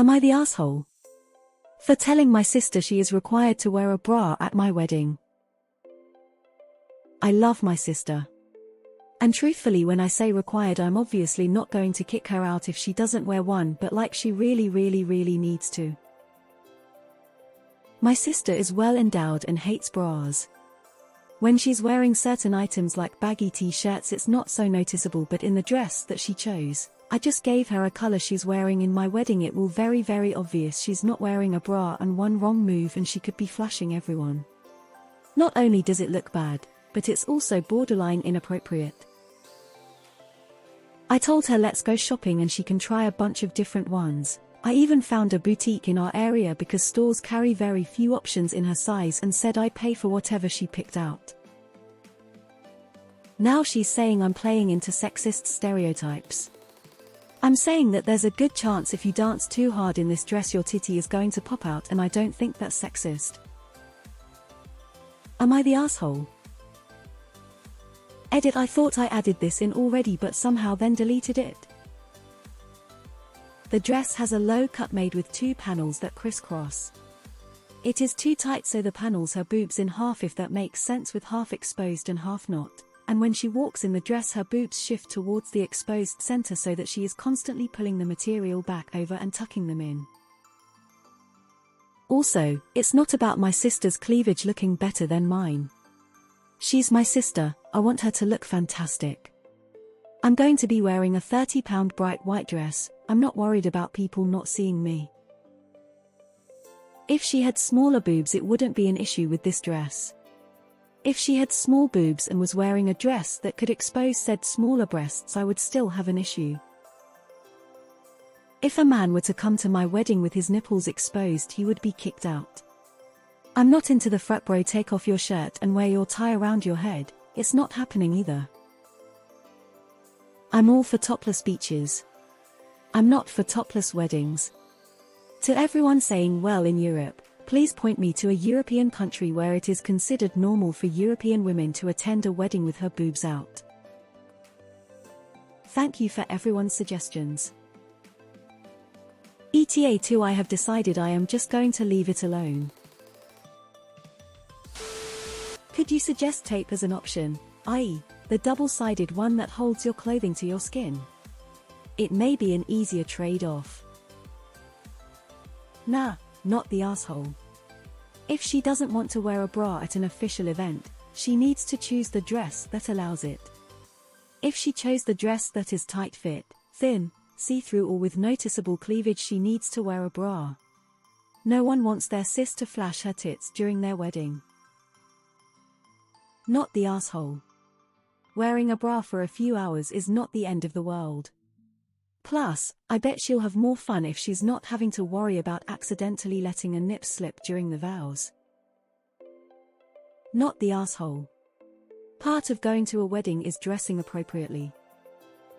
Am I the asshole for telling my sister she is required to wear a bra at my wedding? I love my sister. And truthfully, when I say required, I'm obviously not going to kick her out if she doesn't wear one, but like she really needs to. My sister is well endowed and hates bras. When she's wearing certain items like baggy t-shirts, it's not so noticeable, but in the dress that she chose, I just gave her a color she's wearing in my wedding, it will very obvious she's not wearing a bra, and one wrong move and she could be flashing everyone. Not only does it look bad, but it's also borderline inappropriate. I told her let's go shopping and she can try a bunch of different ones. I even found a boutique in our area because stores carry very few options in her size, and said I pay for whatever she picked out. Now she's saying I'm playing into sexist stereotypes. I'm saying that there's a good chance if you dance too hard in this dress your titty is going to pop out, and I don't think that's sexist. Am I the asshole? Edit: I thought I added this in already but somehow then deleted it. The dress has a low cut made with two panels that crisscross. It is too tight, so the panels her boobs in half, if that makes sense, with half exposed and half not. And when she walks in the dress, her boobs shift towards the exposed center so that she is constantly pulling the material back over and tucking them in. Also, it's not about my sister's cleavage looking better than mine. She's my sister, I want her to look fantastic. I'm going to be wearing a £30 bright white dress, I'm not worried about people not seeing me. If she had smaller boobs it wouldn't be an issue with this dress. If she had small boobs and was wearing a dress that could expose said smaller breasts, I would still have an issue. If a man were to come to my wedding with his nipples exposed, he would be kicked out. I'm not into the frat bro take off your shirt and wear your tie around your head, it's not happening either. I'm all for topless beaches. I'm not for topless weddings. To everyone saying well in Europe, please point me to a European country where it is considered normal for European women to attend a wedding with her boobs out. Thank you for everyone's suggestions. ETA 2 I have decided I am just going to leave it alone. Could you suggest tape as an option, i.e., the double-sided one that holds your clothing to your skin? It may be an easier trade-off. Nah, not the asshole. If she doesn't want to wear a bra at an official event, she needs to choose the dress that allows it. If she chose the dress that is tight-fit, thin, see-through or with noticeable cleavage, she needs to wear a bra. No one wants their sis to flash her tits during their wedding. Not the asshole. Wearing a bra for a few hours is not the end of the world. Plus, I bet she'll have more fun if she's not having to worry about accidentally letting a nip slip during the vows. Not the asshole. Part of going to a wedding is dressing appropriately.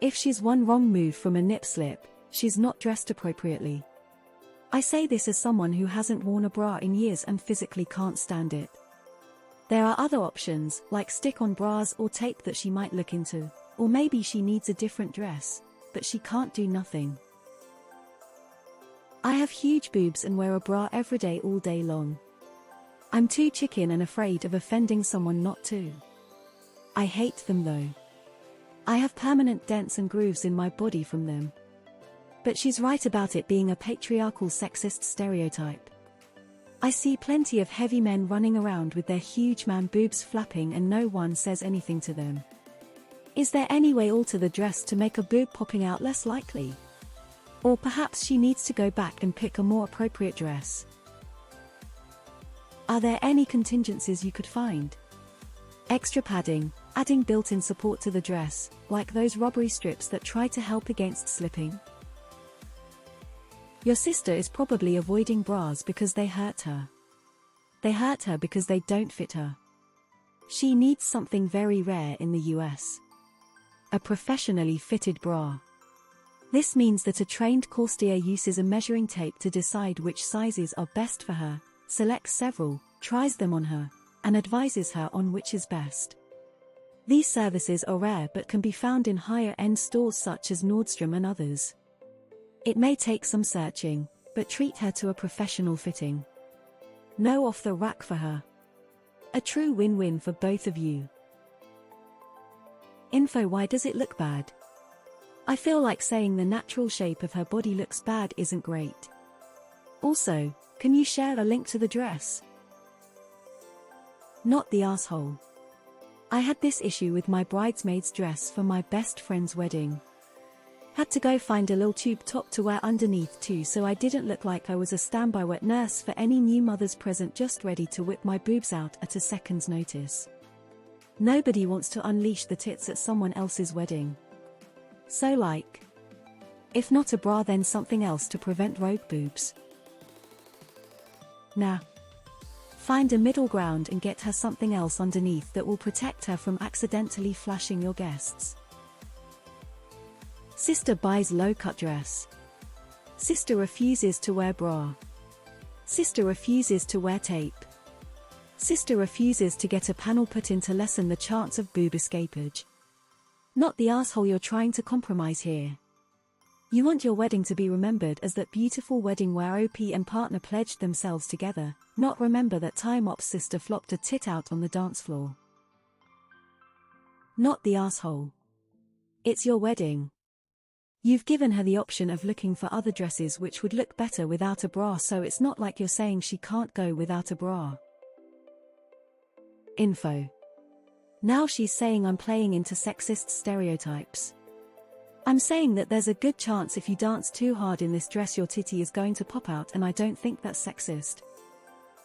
If she's one wrong move from a nip slip, she's not dressed appropriately. I say this as someone who hasn't worn a bra in years and physically can't stand it. There are other options, like stick-on bras or tape that she might look into, or maybe she needs a different dress, but she can't do nothing. I have huge boobs and wear a bra every day all day long. I'm too chicken and afraid of offending someone not to. I hate them though. I have permanent dents and grooves in my body from them. But she's right about it being a patriarchal sexist stereotype. I see plenty of heavy men running around with their huge man boobs flapping and no one says anything to them. Is there any way alter the dress to make a boob popping out less likely? Or perhaps she needs to go back and pick a more appropriate dress. Are there any contingencies you could find? Extra padding, adding built-in support to the dress, like those rubbery strips that try to help against slipping? Your sister is probably avoiding bras because they hurt her. They hurt her because they don't fit her. She needs something very rare in the US. A professionally fitted bra. This means that a trained courtier uses a measuring tape to decide which sizes are best for her, selects several, tries them on her, and advises her on which is best. These services are rare but can be found in higher-end stores such as Nordstrom and others. It may take some searching, but treat her to a professional fitting. No off the rack for her. A true win-win for both of you. Info: why does it look bad? I feel like saying the natural shape of her body looks bad isn't great. Also, can you share a link to the dress? Not the asshole. I had this issue with my bridesmaid's dress for my best friend's wedding. Had to go find a little tube top to wear underneath too, so I didn't look like I was a standby wet nurse for any new mother's present just ready to whip my boobs out at a second's notice. Nobody wants to unleash the tits at someone else's wedding. So like, if not a bra then something else to prevent rogue boobs. Nah. Find a middle ground and get her something else underneath that will protect her from accidentally flashing your guests. Sister buys low-cut dress. Sister refuses to wear bra. Sister refuses to wear tape. Sister refuses to get a panel put in to lessen the chance of boob escapage. Not the asshole you're trying to compromise here. You want your wedding to be remembered as that beautiful wedding where OP and partner pledged themselves together, not remember that time ops sister flopped a tit out on the dance floor. Not the asshole. It's your wedding. You've given her the option of looking for other dresses which would look better without a bra, so it's not like you're saying she can't go without a bra. Info. Now she's saying I'm playing into sexist stereotypes. I'm saying that there's a good chance if you dance too hard in this dress your titty is going to pop out, and I don't think that's sexist.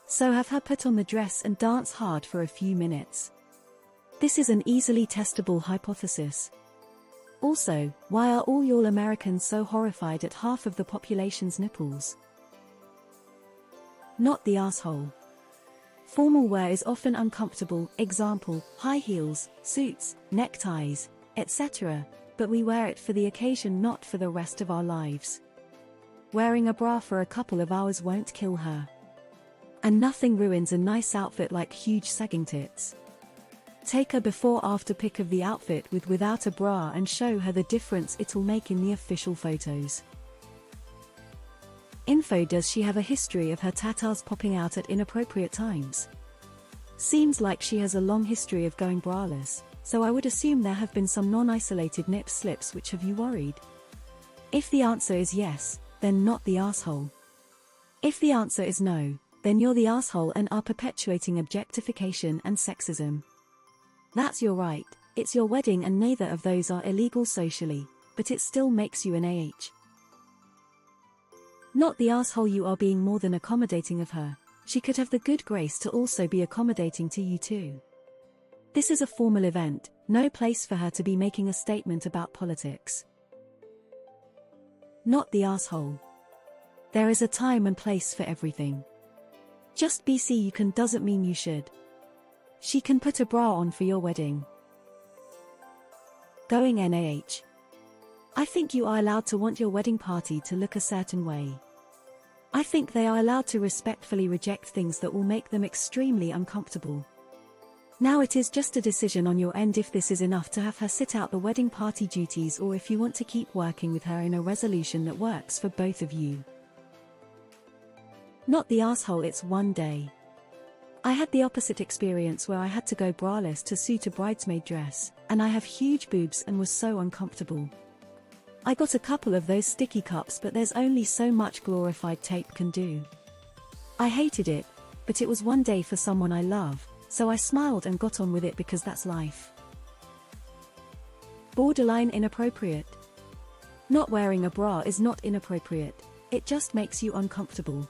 So have her put on the dress and dance hard for a few minutes. This is an easily testable hypothesis. Also, why are all y'all Americans so horrified at half of the population's nipples? Not the asshole. Formal wear is often uncomfortable, example, high heels, suits, neckties, etc., but we wear it for the occasion, not for the rest of our lives. Wearing a bra for a couple of hours won't kill her. And nothing ruins a nice outfit like huge sagging tits. Take a before-after pic of the outfit with without a bra and show her the difference it'll make in the official photos. Info. Does she have a history of her tatas popping out at inappropriate times? Seems like she has a long history of going braless, so I would assume there have been some non-isolated nip slips which have you worried. If the answer is yes, then not the asshole. If the answer is no, then you're the asshole and are perpetuating objectification and sexism. That's your right, it's your wedding and neither of those are illegal socially, but it still makes you an AH. Not the asshole. You are being more than accommodating of her. She could have the good grace to also be accommodating to you too. This is a formal event, no place for her to be making a statement about politics. Not the asshole. There is a time and place for everything. Just BC you can doesn't mean you should. She can put a bra on for your wedding. Going NAH. I think you are allowed to want your wedding party to look a certain way. I think they are allowed to respectfully reject things that will make them extremely uncomfortable. Now it is just a decision on your end if this is enough to have her sit out the wedding party duties or if you want to keep working with her in a resolution that works for both of you. Not the asshole. It's one day. I had the opposite experience where I had to go braless to suit a bridesmaid dress, and I have huge boobs and was so uncomfortable. I got a couple of those sticky cups, but there's only so much glorified tape can do. I hated it, but it was one day for someone I love, so I smiled and got on with it because that's life. Borderline inappropriate. Not wearing a bra is not inappropriate, it just makes you uncomfortable.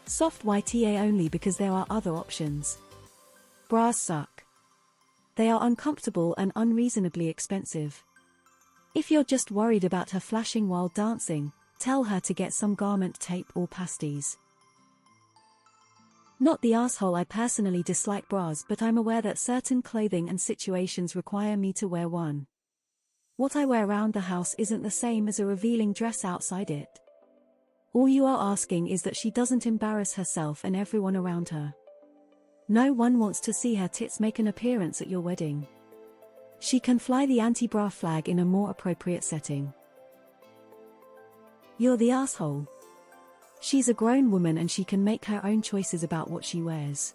Soft YTA only because there are other options. Bras suck. They are uncomfortable and unreasonably expensive. If you're just worried about her flashing while dancing, tell her to get some garment tape or pasties. Not the asshole. I personally dislike bras, but I'm aware that certain clothing and situations require me to wear one. What I wear around the house isn't the same as a revealing dress outside it. All you are asking is that she doesn't embarrass herself and everyone around her. No one wants to see her tits make an appearance at your wedding. She can fly the anti-bra flag in a more appropriate setting. You're the asshole. She's a grown woman and she can make her own choices about what she wears.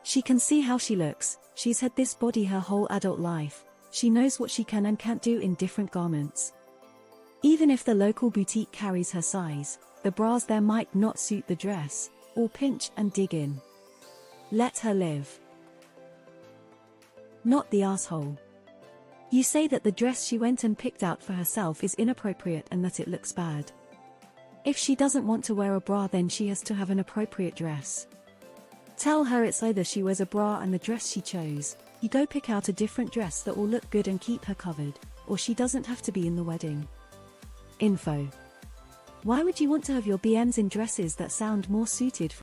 She can see how she looks, she's had this body her whole adult life, she knows what she can and can't do in different garments. Even if the local boutique carries her size, the bras there might not suit the dress, or pinch and dig in. Let her live. Not the asshole. You say that the dress she went and picked out for herself is inappropriate and that it looks bad. If she doesn't want to wear a bra, then she has to have an appropriate dress. Tell her it's either she wears a bra and the dress she chose, you go pick out a different dress that will look good and keep her covered, or she doesn't have to be in the wedding. Info. Why would you want to have your BMs in dresses that sound more suited for